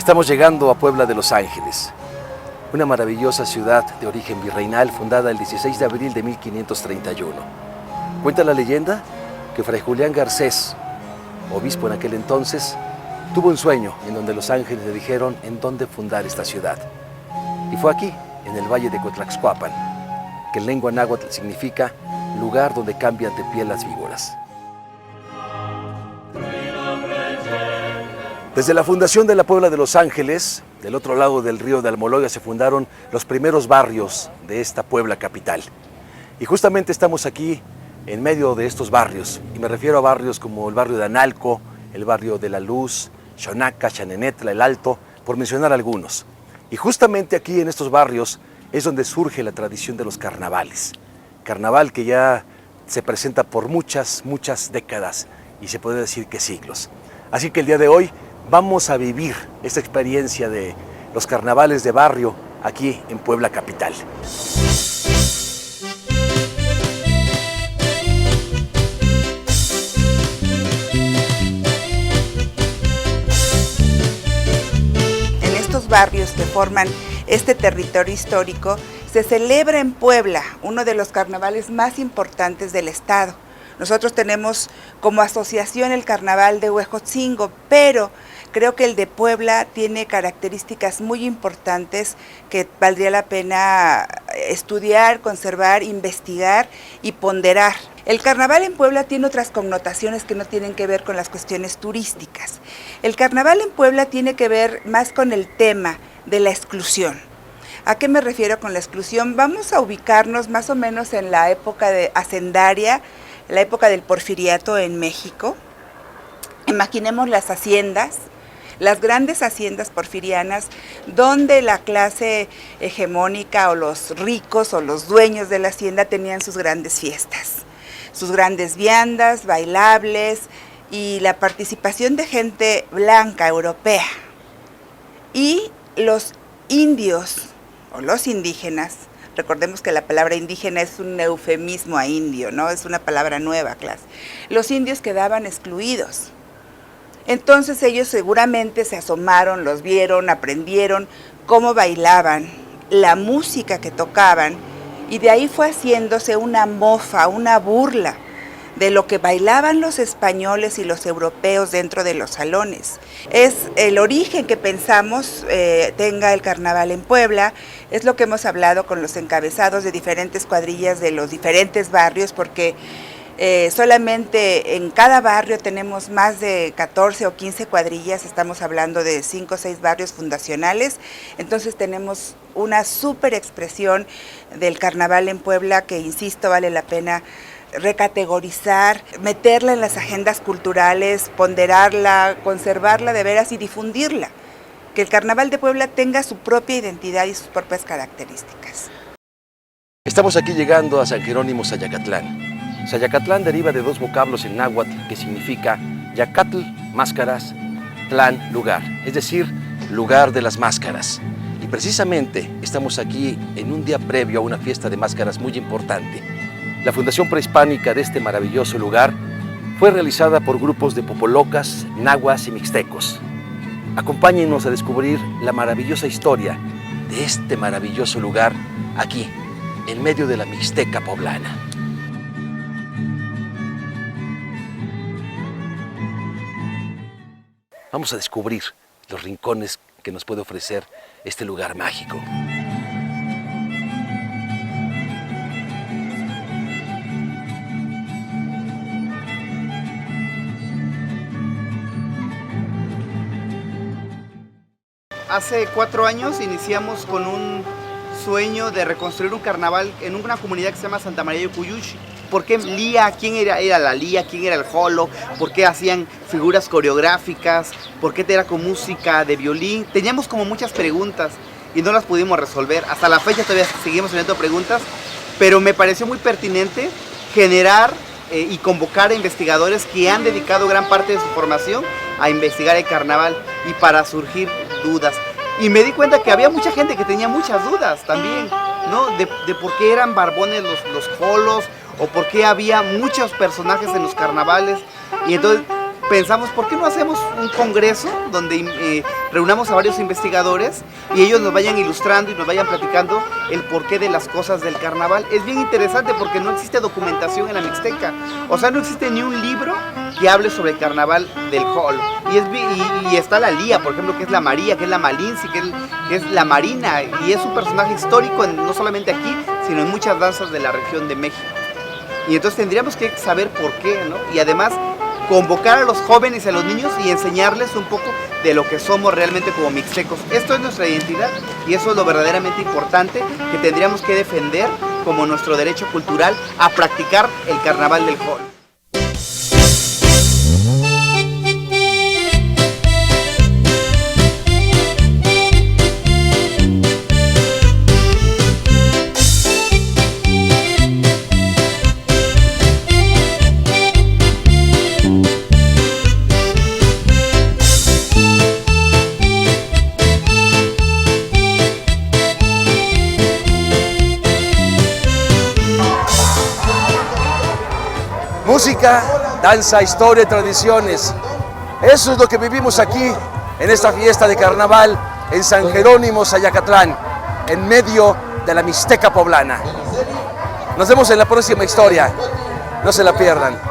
Estamos llegando a Puebla de Los Ángeles, una maravillosa ciudad de origen virreinal fundada el 16 de abril de 1531. Cuenta la leyenda que Fray Julián Garcés, obispo en aquel entonces, tuvo un sueño en donde los ángeles le dijeron en dónde fundar esta ciudad. Y fue aquí, en el valle de Cotlaxcuapan, que en lengua náhuatl significa lugar donde cambian de piel las víboras. Desde la fundación de la Puebla de Los Ángeles, del otro lado del río de Almoloya, se fundaron los primeros barrios de esta Puebla capital. Y justamente estamos aquí en medio de estos barrios, y me refiero a barrios como el barrio de Analco, el barrio de La Luz, Xonaca, Xanenetla, El Alto, por mencionar algunos. Y justamente aquí en estos barrios es donde surge la tradición de los carnavales. Carnaval que ya se presenta por muchas décadas y se puede decir que siglos. Así que el día de hoy vamos a vivir esta experiencia de los carnavales de barrio aquí en Puebla capital. En estos barrios que forman este territorio histórico, se celebra en Puebla uno de los carnavales más importantes del estado. Nosotros tenemos como asociación el carnaval de Huejotzingo, pero creo que el de Puebla tiene características muy importantes que valdría la pena estudiar, conservar, investigar y ponderar. El carnaval en Puebla tiene otras connotaciones que no tienen que ver con las cuestiones turísticas. El carnaval en Puebla tiene que ver más con el tema de la exclusión. ¿A qué me refiero con la exclusión? Vamos a ubicarnos más o menos en la época hacendaria, la época del porfiriato en México. Imaginemos las haciendas, las grandes haciendas porfirianas, donde la clase hegemónica o los ricos o los dueños de la hacienda tenían sus grandes fiestas, sus grandes viandas, bailables y la participación de gente blanca, europea. Y los indios o los indígenas, recordemos que la palabra indígena es un eufemismo a indio, ¿no? Es una palabra nueva, clase. Los indios quedaban excluidos. Entonces ellos seguramente se asomaron, los vieron, aprendieron cómo bailaban, la música que tocaban, y de ahí fue haciéndose una mofa, una burla de lo que bailaban los españoles y los europeos dentro de los salones. Es el origen que pensamos tenga el carnaval en Puebla, es lo que hemos hablado con los encabezados de diferentes cuadrillas de los diferentes barrios, porque solamente en cada barrio tenemos más de 14 o 15 cuadrillas, estamos hablando de 5 o 6 barrios fundacionales, entonces tenemos una súper expresión del carnaval en Puebla que, insisto, vale la pena recategorizar, meterla en las agendas culturales, ponderarla, conservarla de veras y difundirla. Que el carnaval de Puebla tenga su propia identidad y sus propias características. Estamos aquí llegando a San Jerónimo Sayacatlán. Sayacatlán deriva de dos vocablos en náhuatl que significa Yacatl, máscaras, tlán, lugar, es decir, lugar de las máscaras. Y precisamente estamos aquí en un día previo a una fiesta de máscaras muy importante. La fundación prehispánica de este maravilloso lugar fue realizada por grupos de popolocas, nahuas y mixtecos. Acompáñenos a descubrir la maravillosa historia de este maravilloso lugar aquí, en medio de la Mixteca poblana. Vamos a descubrir los rincones que nos puede ofrecer este lugar mágico. Hace 4 años iniciamos con un sueño de reconstruir un carnaval en una comunidad que se llama Santa María de Cuyuchi. ¿Por qué Lía? ¿Quién era la Lía? ¿Quién era el Jolo? ¿Por qué hacían figuras coreográficas? ¿Por qué era con música de violín? Teníamos como muchas preguntas y no las pudimos resolver. Hasta la fecha todavía seguimos teniendo preguntas, pero me pareció muy pertinente generar y convocar a investigadores que han dedicado gran parte de su formación a investigar el carnaval y para surgir dudas. Y me di cuenta que había mucha gente que tenía muchas dudas también, ¿no? De por qué eran barbones los jolos, o por qué había muchos personajes en los carnavales. Y entonces pensamos, ¿por qué no hacemos un congreso donde reunamos a varios investigadores y ellos nos vayan ilustrando y nos vayan platicando el porqué de las cosas del carnaval? Es bien interesante porque no existe documentación en la Mixteca, o sea, no existe ni un libro que hable sobre el carnaval del Jolo. Y está la Lía, por ejemplo, que es la María, que es la Malinci, que es la Marina, y es un personaje histórico no solamente aquí, sino en muchas danzas de la región de México. Y entonces tendríamos que saber por qué, ¿no? Y además convocar a los jóvenes y a los niños y enseñarles un poco de lo que somos realmente como mixtecos. Esto es nuestra identidad y eso es lo verdaderamente importante que tendríamos que defender como nuestro derecho cultural a practicar el carnaval del Jolo. Música, danza, historia y tradiciones. Eso es lo que vivimos aquí en esta fiesta de carnaval en San Jerónimo, Zayacatlán, en medio de la Mixteca poblana. Nos vemos en la próxima historia. No se la pierdan.